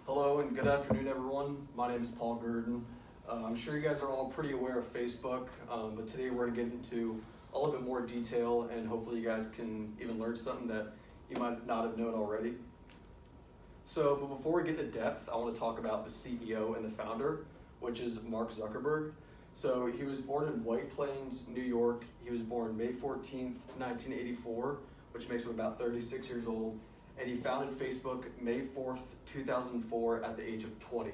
Hello and good afternoon, everyone. My name is Paul Gerdon. I'm sure you guys are all pretty aware of Facebook, but today we're going to get into a little bit more detail, and hopefully you guys can even learn something that you might not have known already. But before we get into depth, I want to talk about the CEO and the founder, which is Mark Zuckerberg. So he was born in White Plains, New York. He was born May 14th, 1984, which makes him about 36 years old. And he founded Facebook May 4th, 2004 at the age of 20.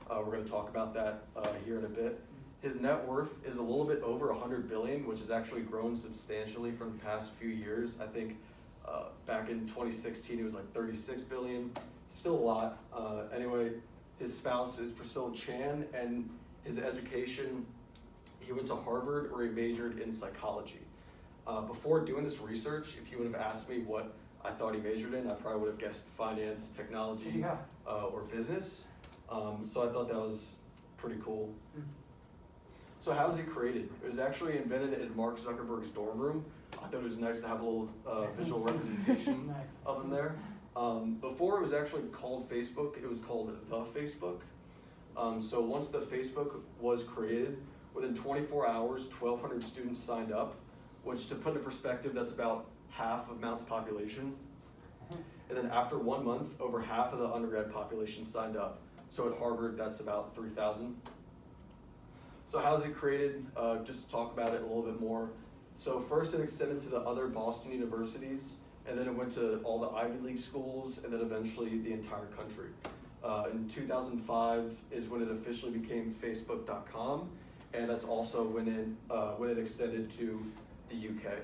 We're going to talk about that here in a bit. His net worth is a little bit over 100 billion, which has actually grown substantially from the past few years. I think back in 2016 it was like 36 billion, still a lot. Anyway, his spouse is Priscilla Chan, and his education, he went to Harvard where he majored in psychology. Before doing this research, if you would have asked me what I thought he majored in, I probably would have guessed finance, technology, or business. So I thought that was pretty cool. So how was he created? It was actually invented in Mark Zuckerberg's dorm room. I thought it was nice to have a little visual representation of him there. Before it was actually called Facebook, it was called The Facebook. So once the Facebook was created, within 24 hours, 1,200 students signed up, which, to put in perspective, that's about half of Mount's population. And then after 1 month, over half of the undergrad population signed up. So at Harvard, that's about 3,000. So how's it created? Just to talk about it a little bit more. So first it extended to the other Boston universities, and then it went to all the Ivy League schools, and then eventually the entire country. In 2005 is when it officially became Facebook.com, and that's also when it extended to the UK.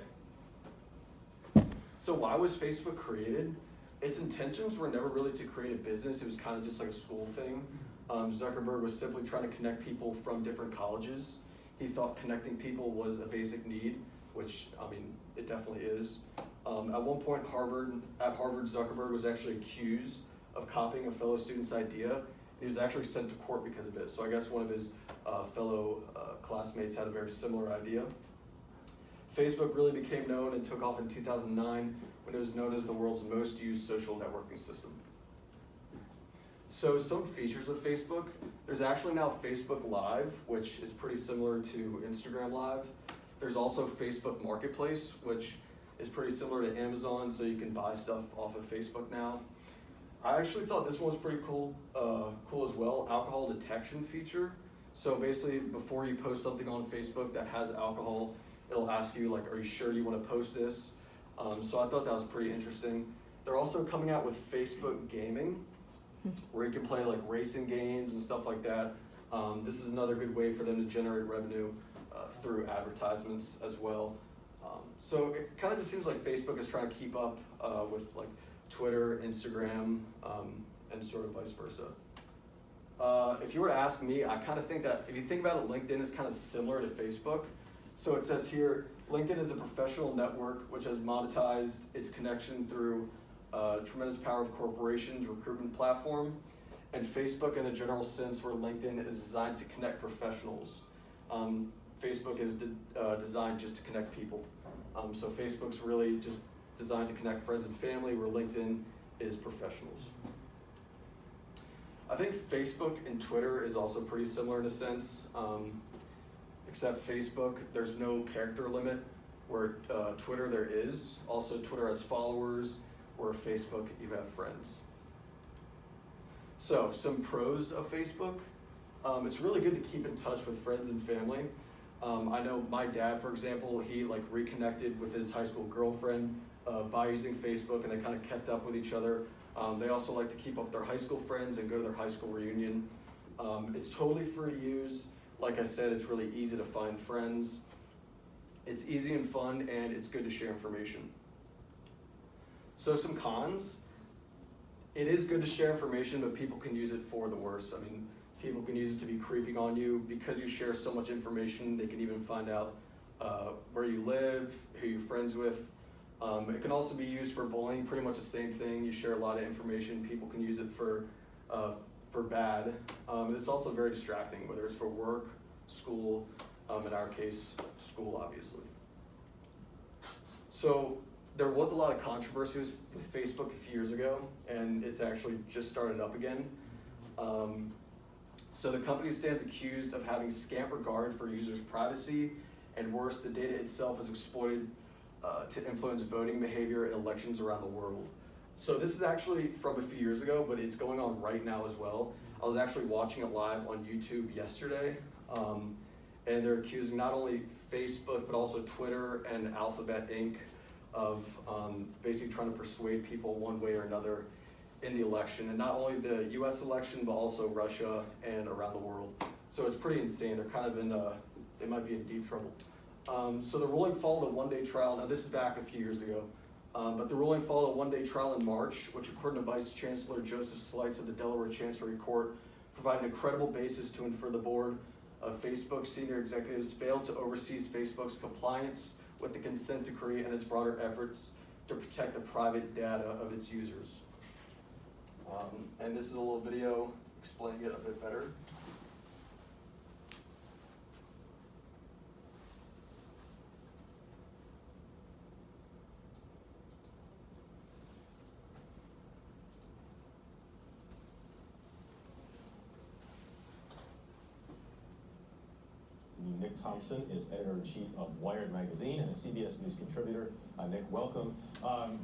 So why was Facebook created? Its intentions were never really to create a business. It was kind of just like a school thing. Zuckerberg was simply trying to connect people from different colleges. He thought connecting people was a basic need, which, I mean, it definitely is. At one point, at Harvard, Zuckerberg was actually accused of copying a fellow student's idea. He was actually sent to court because of it. So I guess one of his fellow classmates had a very similar idea. Facebook really became known and took off in 2009 when it was known as the world's most used social networking system. So some features of Facebook, there's actually now Facebook Live, which is pretty similar to Instagram Live. There's also Facebook Marketplace, which is pretty similar to Amazon, so you can buy stuff off of Facebook now. I actually thought this one was pretty cool as well, alcohol detection feature. So basically, before you post something on Facebook that has alcohol, it'll ask you, like, are you sure you want to post this? So I thought that was pretty interesting. They're also coming out with Facebook Gaming, where you can play like racing games and stuff like that. This is another good way for them to generate revenue through advertisements as well. So it kind of just seems like Facebook is trying to keep up with like Twitter, Instagram, and sort of vice versa. If you were to ask me, I kind of think that if you think about it, LinkedIn is kind of similar to Facebook. So it says here, LinkedIn is a professional network which has monetized its connection through tremendous power of corporations, recruitment platform, and Facebook in a general sense where LinkedIn is designed to connect professionals. Facebook is designed just to connect people. So Facebook's really just designed to connect friends and family, where LinkedIn is professionals. I think Facebook and Twitter is also pretty similar in a sense. Except Facebook, there's no character limit, where Twitter there is. Also, Twitter has followers, where Facebook you have friends. So, some pros of Facebook. It's really good to keep in touch with friends and family. I know my dad, for example, he like reconnected with his high school girlfriend by using Facebook, and they kind of kept up with each other. They also like to keep up with their high school friends and go to their high school reunion. It's totally free to use. Like I said, it's really easy to find friends. It's easy and fun, and it's good to share information. So some cons. It is good to share information, but people can use it for the worse. I mean, people can use it to be creeping on you. Because you share so much information, they can even find out where you live, who you're friends with. It can also be used for bullying, pretty much the same thing. You share a lot of information, people can use it for bad. It's also very distracting, whether it's for work, school, in our case, school, obviously. So there was a lot of controversy with Facebook a few years ago, and it's actually just started up again. So the company stands accused of having scant regard for users' privacy, and worse, the data itself is exploited to influence voting behavior in elections around the world. So this is actually from a few years ago, but it's going on right now as well. I was actually watching it live on YouTube yesterday, and they're accusing not only Facebook, but also Twitter and Alphabet Inc. of basically trying to persuade people one way or another in the election, and not only the US election, but also Russia and around the world. So it's pretty insane. They're kind of they might be in deep trouble. So the ruling followed a one-day trial. Now this is back a few years ago, but the ruling followed a one-day trial in March, which according to Vice Chancellor Joseph Slights of the Delaware Chancery Court, provided a credible basis to infer the board of Facebook senior executives failed to oversee Facebook's compliance with the consent decree and its broader efforts to protect the private data of its users. And this is a little video explaining it a bit better. Nick Thompson is editor-in-chief of Wired magazine and a CBS News contributor. Nick, welcome.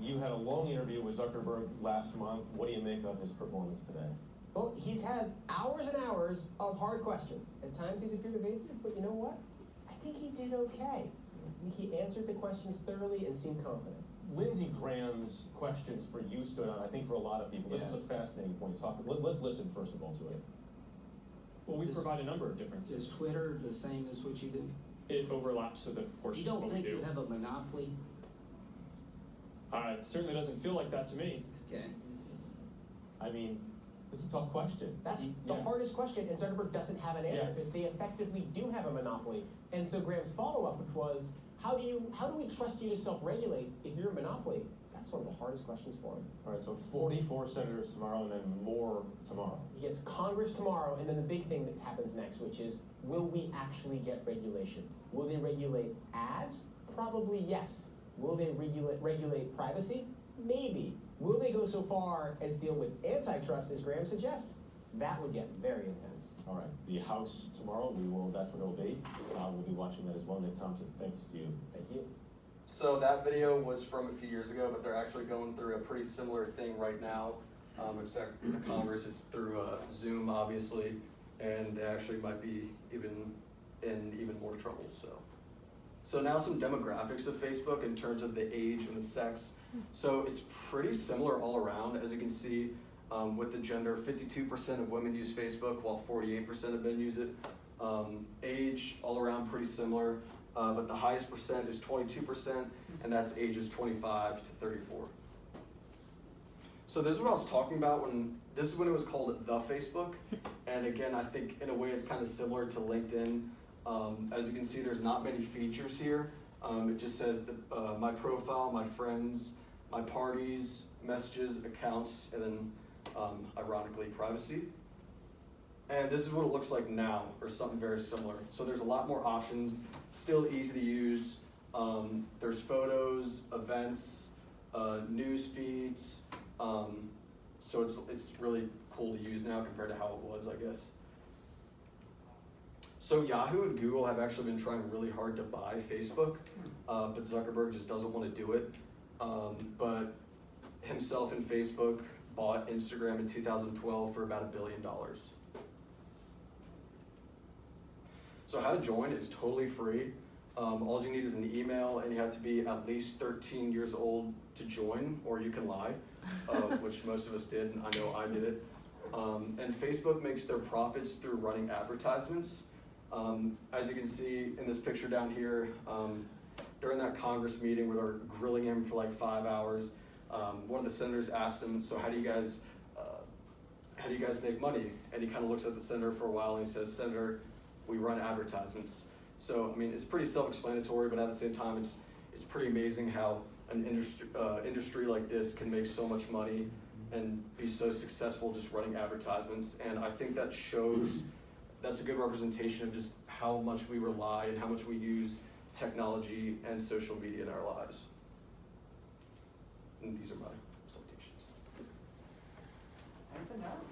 You had a long interview with Zuckerberg last month. What do you make of his performance today? Well, he's had hours and hours of hard questions. At times he's appeared evasive, but you know what? I think he did okay. I think he answered the questions thoroughly and seemed confident. Lindsey Graham's questions for you stood out, I think, for a lot of people. This was a fascinating point. Let's listen, first of all, to it. Well, we provide a number of differences. Is Twitter the same as what you do? It overlaps with a portion of what we do. You don't think you have a monopoly? It certainly doesn't feel like that to me. Okay. I mean, it's a tough question. That's the hardest question, and Zuckerberg doesn't have an answer because they effectively do have a monopoly. And so Graham's follow-up, which was, how do we trust you to self-regulate if you're a monopoly? That's one of the hardest questions for him. All right, so 44 senators tomorrow and then more tomorrow. He gets Congress tomorrow, and then the big thing that happens next, which is, will we actually get regulation? Will they regulate ads? Probably yes. Will they regulate privacy? Maybe. Will they go so far as deal with antitrust, as Graham suggests? That would get very intense. All right, the House tomorrow, that's what it'll be. We'll be watching that as well. Nick Thompson, thanks to you. Thank you. So that video was from a few years ago, but they're actually going through a pretty similar thing right now, except the Congress is through Zoom, obviously, and they actually might be in more trouble. So now some demographics of Facebook in terms of the age and the sex. So it's pretty similar all around, as you can see with the gender. 52% of women use Facebook, while 48% of men use it. Age all around pretty similar. But the highest percent is 22%, and that's ages 25 to 34. So this is what I was talking about this is when it was called the Facebook. And again, I think in a way it's kind of similar to LinkedIn. As you can see, there's not many features here. It just says my profile, my friends, my parties, messages, accounts, and then ironically, privacy. And this is what it looks like now, or something very similar. So there's a lot more options, still easy to use. There's photos, events, news feeds. So it's really cool to use now compared to how it was, I guess. So Yahoo and Google have actually been trying really hard to buy Facebook, but Zuckerberg just doesn't want to do it. But himself and Facebook bought Instagram in 2012 for about $1 billion. So how to join, it's totally free. All you need is an email, and you have to be at least 13 years old to join, or you can lie, which most of us did, and I know I did it. And Facebook makes their profits through running advertisements. As you can see in this picture down here, during that Congress meeting where they're grilling him for like 5 hours, one of the senators asked him, so how do you guys make money? And he kind of looks at the senator for a while and he says, Senator, we run advertisements. So, I mean, it's pretty self-explanatory, but at the same time, it's pretty amazing how an industry like this can make so much money and be so successful just running advertisements. And I think that shows, that's a good representation of just how much we rely and how much we use technology and social media in our lives. And these are my citations. Anything else?